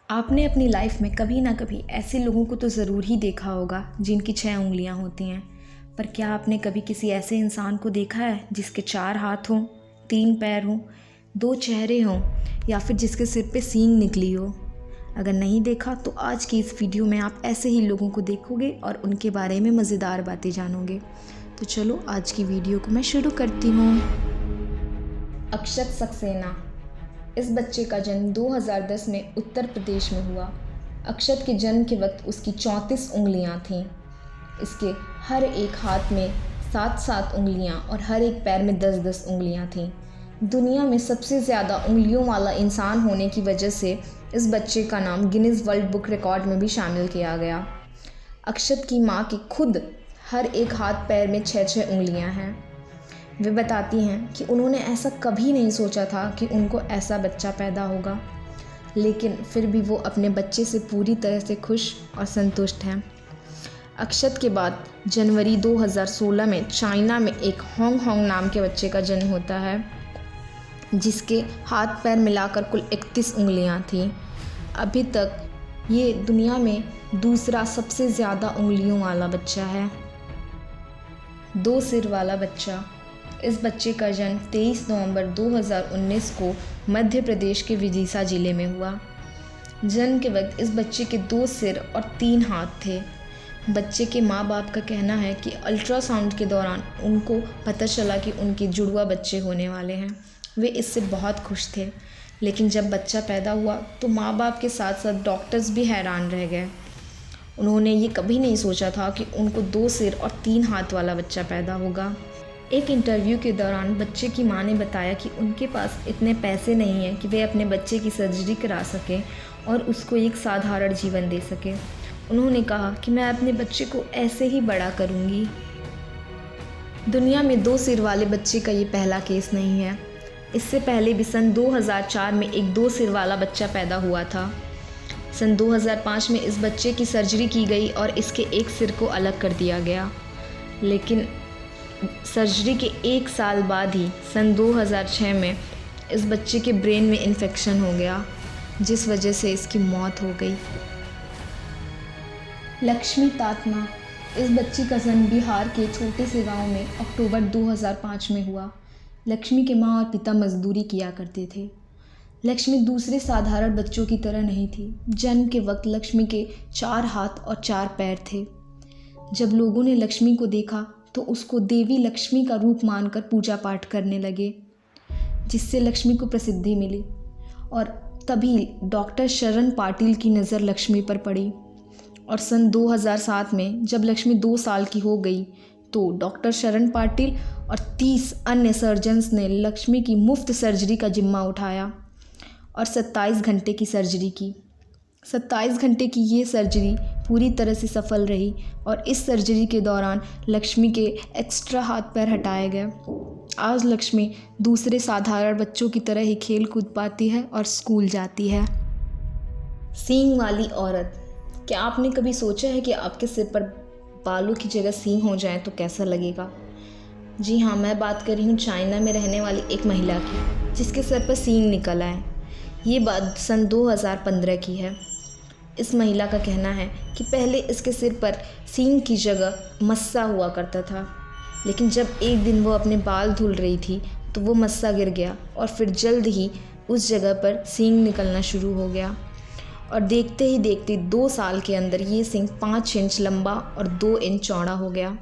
आपने अपनी लाइफ में कभी ना कभी ऐसे लोगों को तो ज़रूर ही देखा होगा जिनकी 6 उंगलियां होती हैं। पर क्या आपने कभी किसी ऐसे इंसान को देखा है जिसके 4 हाथ हों, 3 पैर हों, 2 चेहरे हों या फिर जिसके सिर पे सींग निकली हो? अगर नहीं देखा तो आज की इस वीडियो में आप ऐसे ही लोगों को देखोगे और उनके बारे में मज़ेदार बातें जानोगे। तो चलो आज की वीडियो को मैं शुरू करती हूँ। अक्षत सक्सेना। इस बच्चे का जन्म 2010 में उत्तर प्रदेश में हुआ। अक्षत के जन्म के वक्त उसकी 34 उंगलियां थीं। इसके हर एक हाथ में 7-7 उंगलियां और हर एक पैर में 10-10 उंगलियां थीं। दुनिया में सबसे ज़्यादा उंगलियों वाला इंसान होने की वजह से इस बच्चे का नाम गिनीज वर्ल्ड बुक रिकॉर्ड में भी शामिल किया गया। अक्षत की माँ के खुद हर एक हाथ पैर में 6-6 उंगलियां हैं। वे बताती हैं कि उन्होंने ऐसा कभी नहीं सोचा था कि उनको ऐसा बच्चा पैदा होगा, लेकिन फिर भी वो अपने बच्चे से पूरी तरह से खुश और संतुष्ट हैं। अक्षत के बाद जनवरी 2016 में चाइना में एक होंग होंग नाम के बच्चे का जन्म होता है, जिसके हाथ पैर मिलाकर कुल 31 उंगलियां थीं। अभी तक ये दुनिया में दूसरा सबसे ज़्यादा उंगलियों वाला बच्चा है। 2 सिर वाला बच्चा। इस बच्चे का जन्म 23 नवंबर 2019 को मध्य प्रदेश के विदिशा ज़िले में हुआ। जन्म के वक्त इस बच्चे के 2 सिर और 3 हाथ थे। बच्चे के माँ बाप का कहना है कि अल्ट्रासाउंड के दौरान उनको पता चला कि उनके जुड़वा बच्चे होने वाले हैं। वे इससे बहुत खुश थे, लेकिन जब बच्चा पैदा हुआ तो माँ बाप के साथ साथ डॉक्टर्स भी हैरान रह गए। उन्होंने ये कभी नहीं सोचा था कि उनको 2 सिर और 3 हाथ वाला बच्चा पैदा होगा। एक इंटरव्यू के दौरान बच्चे की मां ने बताया कि उनके पास इतने पैसे नहीं हैं कि वे अपने बच्चे की सर्जरी करा सकें और उसको एक साधारण जीवन दे सकें। उन्होंने कहा कि मैं अपने बच्चे को ऐसे ही बड़ा करूंगी। दुनिया में 2 सिर वाले बच्चे का ये पहला केस नहीं है। इससे पहले भी सन 2004 में एक 2 सिर वाला बच्चा पैदा हुआ था। सन 2005 में इस बच्चे की सर्जरी की गई और इसके एक सिर को अलग कर दिया गया, लेकिन सर्जरी के 1 साल बाद ही सन 2006 में इस बच्चे के ब्रेन में इन्फेक्शन हो गया, जिस वजह से इसकी मौत हो गई। लक्ष्मी तात्मा। इस बच्ची का जन्म बिहार के छोटे से गांव में अक्टूबर 2005 में हुआ। लक्ष्मी के माँ और पिता मजदूरी किया करते थे। लक्ष्मी दूसरे साधारण बच्चों की तरह नहीं थी। जन्म के वक्त लक्ष्मी के 4 हाथ और 4 पैर थे। जब लोगों ने लक्ष्मी को देखा तो उसको देवी लक्ष्मी का रूप मानकर पूजा पाठ करने लगे, जिससे लक्ष्मी को प्रसिद्धि मिली। और तभी डॉक्टर शरण पाटिल की नज़र लक्ष्मी पर पड़ी और सन 2007 में जब लक्ष्मी 2 साल की हो गई तो डॉक्टर शरण पाटिल और 30 अन्य सर्जन्स ने लक्ष्मी की मुफ्त सर्जरी का जिम्मा उठाया और 27 घंटे की सर्जरी की। 27 घंटे की ये सर्जरी पूरी तरह से सफल रही और इस सर्जरी के दौरान लक्ष्मी के एक्स्ट्रा हाथ पैर हटाए गए। आज लक्ष्मी दूसरे साधारण बच्चों की तरह ही खेल कूद पाती है और स्कूल जाती है। सींग वाली औरत। क्या आपने कभी सोचा है कि आपके सिर पर बालों की जगह सींग हो जाए तो कैसा लगेगा? जी हाँ, मैं बात कर रही हूँ चाइना में रहने वाली एक महिला की, जिसके सर पर सींग निकल आए। ये बात सन 2015 की है। इस महिला का कहना है कि पहले इसके सिर पर सींग की जगह मस्सा हुआ करता था, लेकिन जब एक दिन वो अपने बाल धुल रही थी तो वो मस्सा गिर गया और फिर जल्द ही उस जगह पर सींग निकलना शुरू हो गया और देखते ही देखते 2 साल के अंदर ये सींग 5 इंच लंबा और 2 इंच चौड़ा हो गया।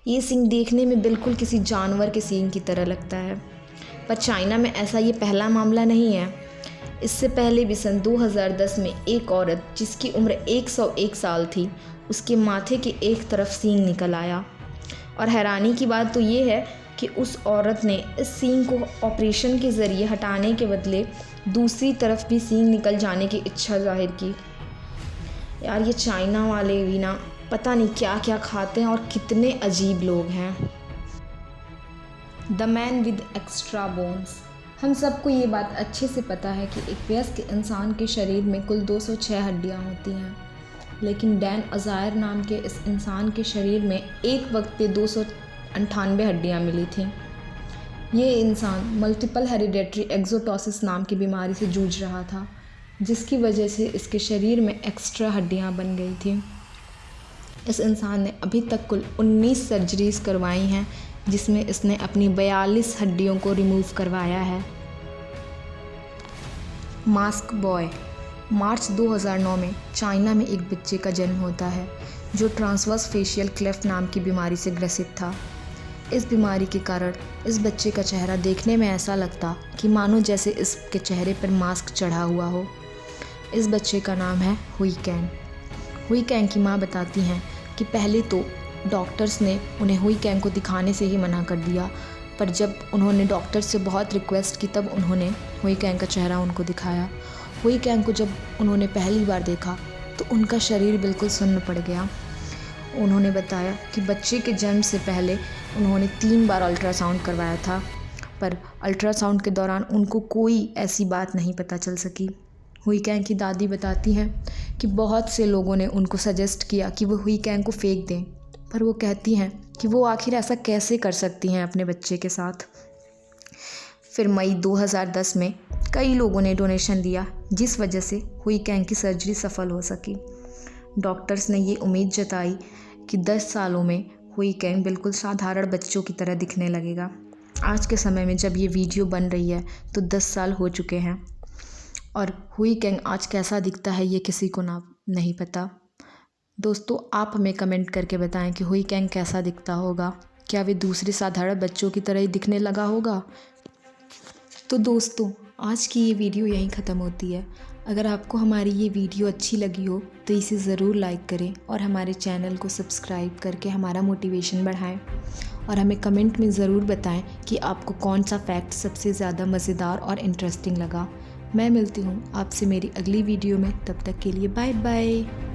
ये सींग देखने में बिल्कुल किसी जानवर के सींग की तरह लगता है। पर चाइना में ऐसा ये पहला मामला नहीं है। इससे पहले भी सन 2010 में एक औरत जिसकी उम्र 101 साल थी, उसके माथे के एक तरफ सींग निकल आया। और हैरानी की बात तो ये है कि उस औरत ने इस सींग को ऑपरेशन के ज़रिए हटाने के बदले दूसरी तरफ भी सींग निकल जाने की इच्छा जाहिर की। यार, ये चाइना वाले भी ना पता नहीं क्या क्या खाते हैं और कितने अजीब लोग हैं। The man with extra bones. हम सबको ये बात अच्छे से पता है कि एक वयस्क इंसान के शरीर में कुल 206 हड्डियाँ होती हैं, लेकिन डैन अज़ायर नाम के इस इंसान के शरीर में एक वक्त पे 298 हड्डियाँ मिली थीं। ये इंसान मल्टीपल हेरिडेटरी एक्सोटोसिस नाम की बीमारी से जूझ रहा था, जिसकी वजह से इसके शरीर में एक्स्ट्रा हड्डियां बन गई थी। इस इंसान ने अभी तक कुल 19 सर्जरीज करवाई हैं, जिसमें इसने अपनी 42 हड्डियों को रिमूव करवाया है। Mask boy. मार्च 2009 में चाइना में एक बच्चे का जन्म होता है जो ट्रांसवर्स फेशियल क्लेफ्ट नाम की बीमारी से ग्रसित था। इस बीमारी के कारण इस बच्चे का चेहरा देखने में ऐसा लगता कि मानो जैसे इसके चेहरे पर मास्क चढ़ा हुआ हो। इस बच्चे का नाम है हुई कैंग। हुई कैंग की माँ बताती हैं कि पहले तो डॉक्टर्स ने उन्हें हुई कैंग को दिखाने से ही मना कर दिया, पर जब उन्होंने डॉक्टर से बहुत रिक्वेस्ट की तब उन्होंने हुई कैंग का चेहरा उनको दिखाया। हुई कैंग को जब उन्होंने पहली बार देखा तो उनका शरीर बिल्कुल सुन्न पड़ गया। उन्होंने बताया कि बच्चे के जन्म से पहले उन्होंने 3 बार अल्ट्रासाउंड करवाया था, पर अल्ट्रासाउंड के दौरान उनको कोई ऐसी बात नहीं पता चल सकी। हुई कैंग की दादी बताती हैं कि बहुत से लोगों ने उनको सजेस्ट किया कि वो हुई कैंग को फेंक दें, पर वो कहती हैं कि वो आखिर ऐसा कैसे कर सकती हैं अपने बच्चे के साथ। फिर मई 2010 में कई लोगों ने डोनेशन दिया, जिस वजह से हुई कैंग की सर्जरी सफल हो सकी। डॉक्टर्स ने ये उम्मीद जताई कि 10 सालों में हुई कैंग बिल्कुल साधारण बच्चों की तरह दिखने लगेगा। आज के समय में जब ये वीडियो बन रही है तो 10 साल हो चुके हैं और हुई कैंग आज कैसा दिखता है ये किसी को नहीं पता। दोस्तों, आप हमें कमेंट करके बताएं कि हुई कैंग कैसा दिखता होगा। क्या वे दूसरे साधारण बच्चों की तरह ही दिखने लगा होगा? तो दोस्तों, आज की ये वीडियो यहीं ख़त्म होती है। अगर आपको हमारी ये वीडियो अच्छी लगी हो तो इसे ज़रूर लाइक करें और हमारे चैनल को सब्सक्राइब करके हमारा मोटिवेशन बढ़ाएं और हमें कमेंट में ज़रूर बताएं कि आपको कौन सा फैक्ट सबसे ज़्यादा मज़ेदार और इंटरेस्टिंग लगा। मैं मिलती हूँ आपसे मेरी अगली वीडियो में, तब तक के लिए बाय बाय।